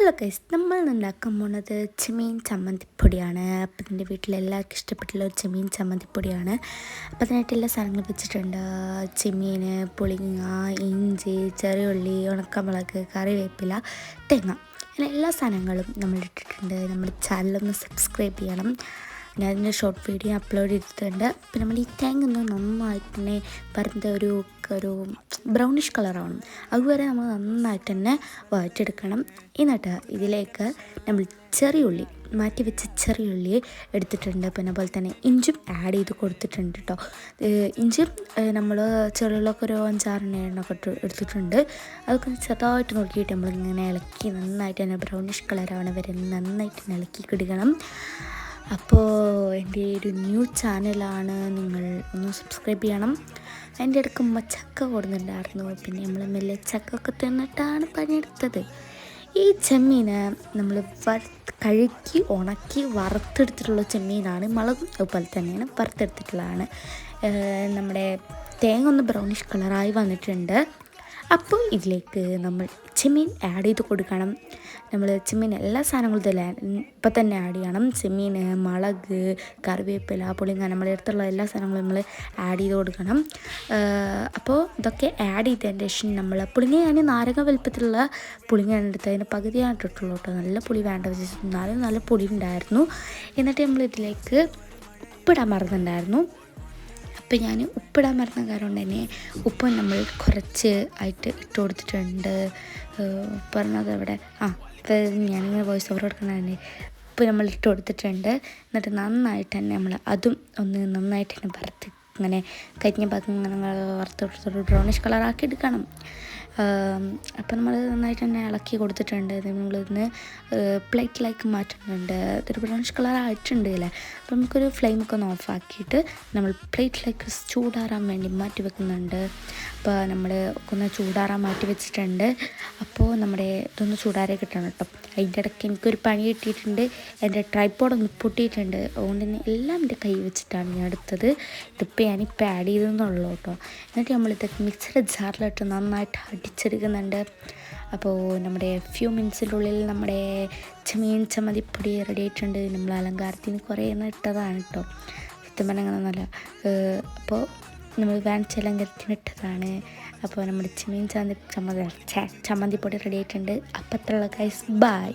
Hello guys, നമ്മൾ ഉണ്ടാക്കാൻ പോണത് ചെമ്മീൻ ചമ്മന്തിപ്പൊടിയാണ്. അപ്പം എൻ്റെ വീട്ടിലെല്ലാവർക്കും ഇഷ്ടപ്പെട്ടുള്ള ഒരു ചെമ്മീൻ ചമ്മന്തിപ്പൊടിയാണ്. അപ്പം അതിനായിട്ട് എല്ലാ സാധനങ്ങളും വെച്ചിട്ടുണ്ട്. ചെമ്മീൻ, പുളിങ്ങ, ഇഞ്ചി, ചെറിയുള്ളി, ഉണക്കമുളക്, കറിവേപ്പില, തേങ്ങ, അങ്ങനെ എല്ലാ സാധനങ്ങളും നമ്മൾ ഇട്ടിട്ടുണ്ട്. നമ്മുടെ ചാനലൊന്ന് സബ്സ്ക്രൈബ് ചെയ്യണം. ഞാൻ അതിൻ്റെ ഷോർട്ട് വീഡിയോ അപ്ലോഡ് ചെയ്തിട്ടുണ്ട്. അപ്പം നമ്മൾ ഈ തേങ്ങ ഒന്ന് നന്നായിട്ട് തന്നെ പറഞ്ഞ ഒരു ബ്രൗണിഷ് കളറാവണം. അതുവരെ നമ്മൾ നന്നായിട്ട് തന്നെ വഴറ്റെടുക്കണം. എന്നിട്ട് ഇതിലേക്ക് നമ്മൾ ചെറിയുള്ളി മാറ്റി വെച്ച ചെറിയുള്ളി എടുത്തിട്ടുണ്ട്. പിന്നെ അതുപോലെ തന്നെ ഇഞ്ചും ആഡ് ചെയ്ത് കൊടുത്തിട്ടുണ്ട് കേട്ടോ. ഇഞ്ചും നമ്മൾ ചെറിയുള്ളൊക്കെ ഒരു 5-6 എടുത്തിട്ടുണ്ട്. അതൊക്കെ ചെറുതായിട്ട് നോക്കിയിട്ട് നമ്മളിങ്ങനെ ഇളക്കി നന്നായിട്ട് തന്നെ ബ്രൗണിഷ് കളറാവണ വരെ നന്നായിട്ട് തന്നെ ഇളക്കി കിടക്കണം. അപ്പോൾ എൻ്റെ ഒരു ന്യൂ ചാനലാണ്, നിങ്ങൾ ഒന്ന് സബ്സ്ക്രൈബ് ചെയ്യണം. എൻ്റെ ഇടയ്ക്ക് ചക്ക കൊടുക്കുന്നുണ്ടായിരുന്നു. പിന്നെ നമ്മൾ മെല്ലെ ചക്കൊക്കെ തിന്നിട്ടാണ് പണിയെടുത്തത്. ഈ ചെമ്മീന് നമ്മൾ കഴുകി ഉണക്കി വറുത്തെടുത്തിട്ടുള്ള ചെമ്മീനാണ്. മുളകും അതുപോലെ തന്നെയാണ് വറുത്തെടുത്തിട്ടുള്ളതാണ്. നമ്മുടെ തേങ്ങ ഒന്ന് ബ്രൗണിഷ് കളറായി വന്നിട്ടുണ്ട്. അപ്പോൾ ഇതിലേക്ക് നമ്മൾ ചെമ്മീൻ ആഡ് ചെയ്ത് കൊടുക്കണം. നമ്മൾ ചെമ്മീൻ എല്ലാ സാധനങ്ങളും ഇപ്പം തന്നെ ആഡ് ചെയ്യണം. ചെമ്മീൻ, മുളക്, കറിവേപ്പില, പുളിങ്ങ, നമ്മുടെ അടുത്തുള്ള എല്ലാ സാധനങ്ങളും നമ്മൾ ആഡ് ചെയ്ത് കൊടുക്കണം. അപ്പോൾ ഇതൊക്കെ ആഡ് ചെയ്തതിൻ്റെ ശേഷം നമ്മൾ പുളിങ്ങ, ഞാൻ നാരങ്ങ വലുപ്പത്തിലുള്ള പുളിങ്ങയാണ് എടുത്തത്. അതിൻ്റെ പകുതിയാണ് ഇട്ടിട്ടുള്ളൂ കേട്ടോ. നല്ല പുളി വേണ്ട വെച്ചിട്ട്, എന്നാലും നല്ല പുളി ഉണ്ടായിരുന്നു. എന്നിട്ട് നമ്മൾ ഇതിലേക്ക് ഉപ്പിടാൻ മറന്നുണ്ടായിരുന്നു. അപ്പം ഞാൻ ഉപ്പിടാൻ മറന്ന കാരണം കൊണ്ട് തന്നെ ഉപ്പ് നമ്മൾ കുറച്ച് ആയിട്ട് ഇട്ട് കൊടുത്തിട്ടുണ്ട്. പറഞ്ഞത് അവിടെ ഞാനിങ്ങനെ വോയിസ് ഓവർ കൊടുക്കണതന്നെ ഉപ്പ് നമ്മൾ ഇട്ട് കൊടുത്തിട്ടുണ്ട്. എന്നിട്ട് നന്നായിട്ട് തന്നെ നമ്മൾ അതും ഒന്ന് നന്നായിട്ട് തന്നെ വറുത്ത് ഇങ്ങനെ കരിഞ്ഞ ഭാഗം ഇങ്ങനെ വറുത്ത് ബ്രൗണിഷ് കളറാക്കി എടുക്കണം. അപ്പം നമ്മൾ നന്നായിട്ട് തന്നെ ഇളക്കി കൊടുത്തിട്ടുണ്ട്. നമ്മളിന്ന് പ്ലേറ്റിലേക്ക് മാറ്റുന്നുണ്ട്. ഇതൊരു ബ്രൗണിഷ് കളറായിട്ടുണ്ട് അല്ലേ. അപ്പം നമുക്കൊരു ഫ്ലെയിമൊക്കെ ഒന്ന് ഓഫാക്കിയിട്ട് നമ്മൾ പ്ലേറ്റിലേക്ക് ചൂടാറാൻ വേണ്ടി മാറ്റി വെക്കുന്നുണ്ട്. അപ്പോൾ നമ്മൾ ഒന്ന് ചൂടാറാൻ മാറ്റി വെച്ചിട്ടുണ്ട്. അപ്പോൾ നമ്മുടെ ഇതൊന്ന് ചൂടാറി കിട്ടണം കേട്ടോ. അതിൻ്റെ ഇടയ്ക്ക് എനിക്കൊരു പണി കിട്ടിയിട്ടുണ്ട്. എൻ്റെ ട്രൈപോഡൊന്ന് പൊട്ടിയിട്ടുണ്ട്. അതുകൊണ്ട് തന്നെ എല്ലാം എൻ്റെ കൈ വെച്ചിട്ടാണ് ഞാൻ എടുത്തത്. ഇതിപ്പോൾ ഞാനിപ്പോൾ ആഡ് ചെയ്തെന്നുള്ളൂ കേട്ടോ. എന്നിട്ട് നമ്മളിതൊക്കെ മിക്സിയുടെ ജാറിലിട്ട് നന്നായിട്ട് അടിച്ചെടുക്കുന്നുണ്ട്. അപ്പോൾ നമ്മുടെ ഫ്യൂ മിനിറ്റ്സിൻ്റെ ഉള്ളിൽ നമ്മുടെ ചെമ്മീൻ ചമ്മന്തിപ്പൊടി റെഡി ആയിട്ടുണ്ട്. നമ്മൾ അലങ്കാരത്തിന് കുറേ എണ്ണം ഇട്ടതാണ് കേട്ടോ. സത്യം പറഞ്ഞാൽ അങ്ങനെയൊന്നുമല്ല. അപ്പോൾ നമ്മൾ വാങ്ങിച്ച അലങ്കാരത്തിന് ഇട്ടതാണ്. അപ്പോൾ നമ്മുടെ ചെമ്മീൻ ചമ്മന്തിപ്പൊടി റെഡി ആയിട്ടുണ്ട്. അപ്പോൾ അത്രയുള്ള ഗൈസ്, ബൈ.